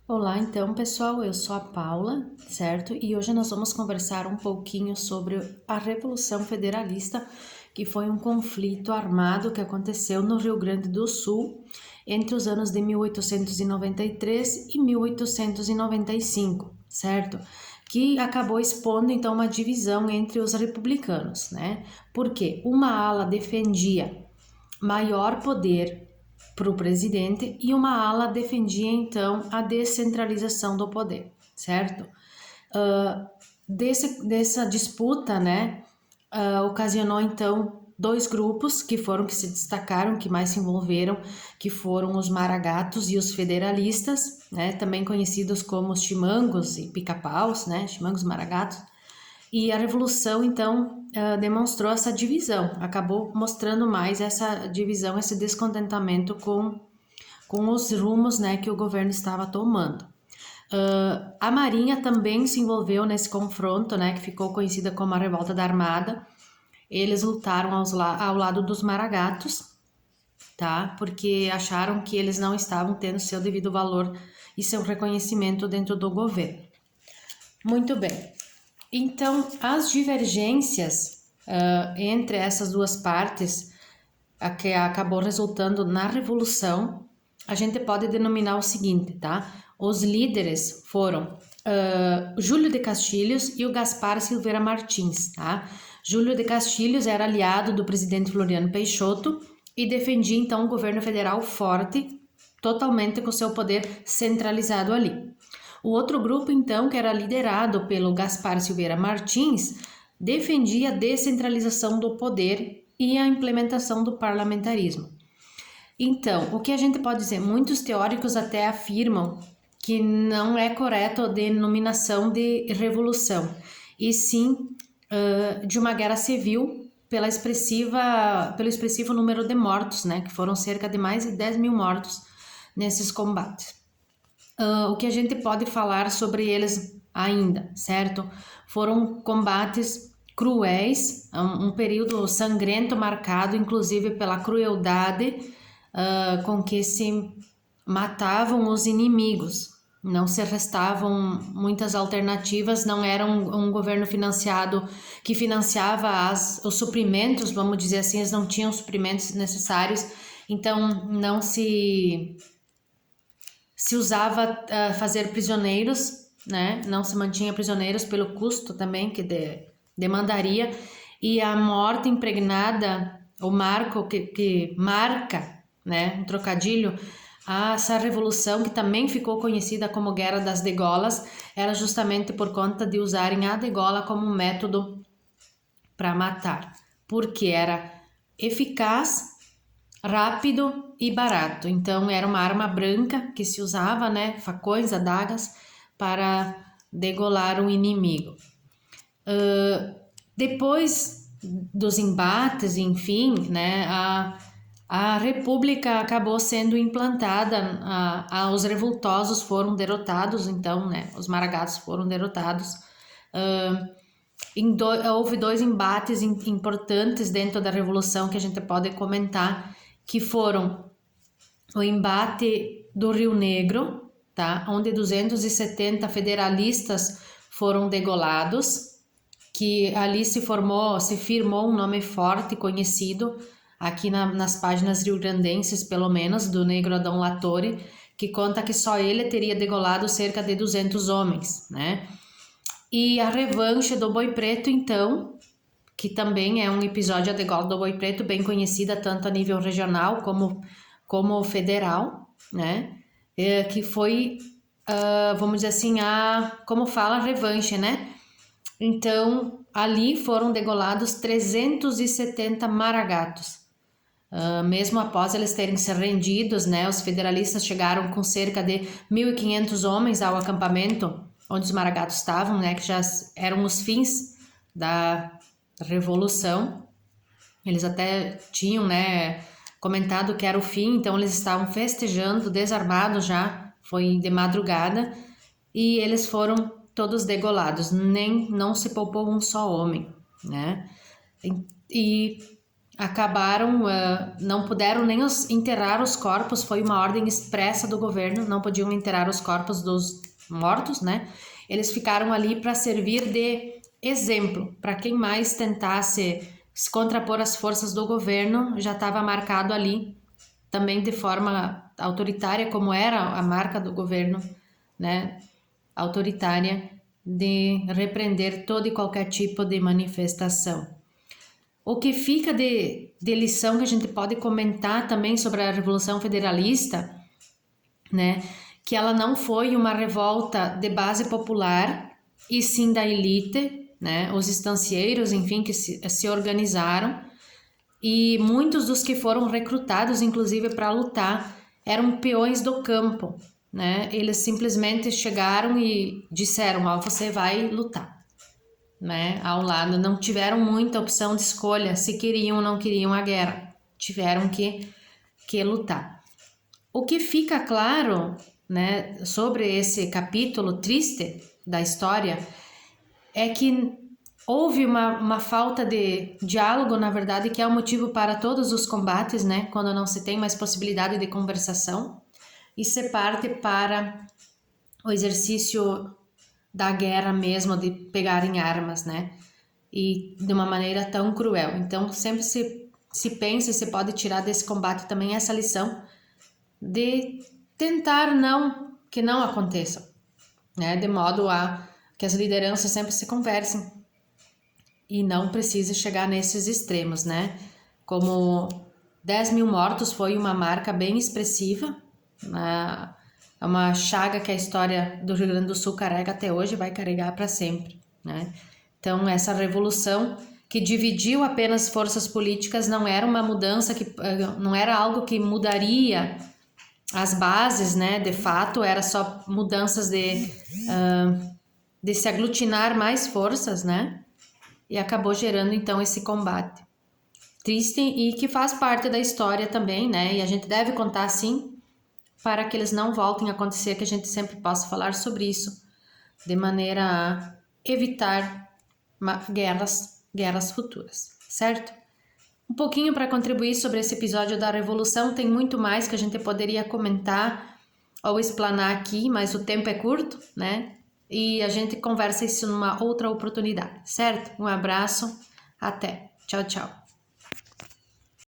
Olá, então, pessoal, eu sou a Paula, certo? E hoje nós vamos conversar um pouquinho sobre a Revolução Federalista, que foi um conflito armado que aconteceu no Rio Grande do Sul entre os anos de 1893 e 1895, certo? Que acabou expondo, então, uma divisão entre os republicanos, né? Porque uma ala defendia maior poder para o presidente e uma ala defendia então a descentralização do poder, certo? Dessa disputa, né, ocasionou então dois grupos que se destacaram, que mais se envolveram, que foram os maragatos e os federalistas, né, também conhecidos como os chimangos e pica-paus, né, chimangos maragatos. E a Revolução, então, demonstrou essa divisão, acabou mostrando mais essa divisão, esse descontentamento com os rumos, né, que o governo estava tomando. A Marinha também se envolveu nesse confronto, né, que ficou conhecida como a Revolta da Armada. Eles lutaram ao lado dos maragatos, tá? Porque acharam que eles não estavam tendo seu devido valor e seu reconhecimento dentro do governo. Muito bem. Então, as divergências entre essas duas partes, a que acabou resultando na Revolução, a gente pode denominar o seguinte, tá? Os líderes foram Júlio de Castilhos e o Gaspar Silveira Martins, tá? Júlio de Castilhos era aliado do presidente Floriano Peixoto e defendia então um governo federal forte, totalmente com seu poder centralizado ali. O outro grupo, então, que era liderado pelo Gaspar Silveira Martins, defendia a descentralização do poder e a implementação do parlamentarismo. Então, o que a gente pode dizer? Muitos teóricos até afirmam que não é correto a denominação de revolução, e sim de uma guerra civil pelo expressivo número de mortos, né, que foram cerca de mais de 10 mil mortos nesses combates. O que a gente pode falar sobre eles ainda, certo? Foram combates cruéis, um período sangrento marcado inclusive pela crueldade com que se matavam os inimigos. Não se restavam muitas alternativas, não era um governo que financiava os suprimentos, vamos dizer assim, eles não tinham os suprimentos necessários, então não se usava fazer prisioneiros, né? Não se mantinha prisioneiros pelo custo também que demandaria, e a morte impregnada, o marco que marca, né? Um trocadilho, essa revolução que também ficou conhecida como Guerra das Degolas, era justamente por conta de usarem a degola como método para matar, porque era eficaz, rápido e barato. Então era uma arma branca que se usava, né, facões, adagas, para degolar o inimigo. Depois dos embates, enfim, né, a república acabou sendo implantada, os revoltosos foram derrotados, então, né, os maragatos foram derrotados. Houve dois embates importantes dentro da Revolução que a gente pode comentar, que foram o embate do Rio Negro, tá? Onde 270 federalistas foram degolados, que ali se firmou um nome forte, conhecido, aqui nas páginas rio-grandenses, pelo menos, do negro Adão Latorre, que conta que só ele teria degolado cerca de 200 homens, né? E a revanche do Boi Preto, então, que também é um episódio da degola do Boi Preto, bem conhecida tanto a nível regional como federal, né? Que foi, vamos dizer assim, como fala, a revanche, né? Então, ali foram degolados 370 maragatos. Mesmo após eles terem se rendidos, né? Os federalistas chegaram com cerca de 1.500 homens ao acampamento onde os maragatos estavam, né? Que já eram os fins da Revolução. Eles até tinham, né, comentado que era o fim, então eles estavam festejando, desarmados já, foi de madrugada, e eles foram todos degolados, não se poupou um só homem, né? E acabaram, não puderam nem enterrar os corpos, foi uma ordem expressa do governo, não podiam enterrar os corpos dos mortos, né? Eles ficaram ali para servir de exemplo, para quem mais tentasse se contrapor às forças do governo, já estava marcado ali, também de forma autoritária, como era a marca do governo, né? Autoritária, de repreender todo e qualquer tipo de manifestação. O que fica de lição que a gente pode comentar também sobre a Revolução Federalista, né, que ela não foi uma revolta de base popular, e sim da elite, né, os estancieiros, enfim, que se organizaram, e muitos dos que foram recrutados, inclusive, para lutar, eram peões do campo, né, eles simplesmente chegaram e disseram, ó, você vai lutar, né, ao lado, não tiveram muita opção de escolha, se queriam ou não queriam a guerra, tiveram que lutar. O que fica claro, né, sobre esse capítulo triste da história é que houve uma falta de diálogo, na verdade, que é o motivo para todos os combates, né, quando não se tem mais possibilidade de conversação, e se parte para o exercício da guerra mesmo, de pegar em armas, né, e de uma maneira tão cruel. Então, sempre se pensa e se pode tirar desse combate também essa lição de tentar que não aconteça, né? De modo a que as lideranças sempre se conversem e não precise chegar nesses extremos, né? Como 10 mil mortos foi uma marca bem expressiva, né? É uma chaga que a história do Rio Grande do Sul carrega até hoje e vai carregar para sempre, né? Então, essa revolução que dividiu apenas forças políticas não era uma mudança não era algo que mudaria as bases, né? De fato, era só mudanças de se aglutinar mais forças, né? E acabou gerando então esse combate triste e que faz parte da história também, né? E a gente deve contar sim para que eles não voltem a acontecer, que a gente sempre possa falar sobre isso, de maneira a evitar guerras futuras, certo? Um pouquinho para contribuir sobre esse episódio da Revolução, tem muito mais que a gente poderia comentar ou explanar aqui, mas o tempo é curto, né? E a gente conversa isso numa outra oportunidade, certo? Um abraço, até. Tchau, tchau.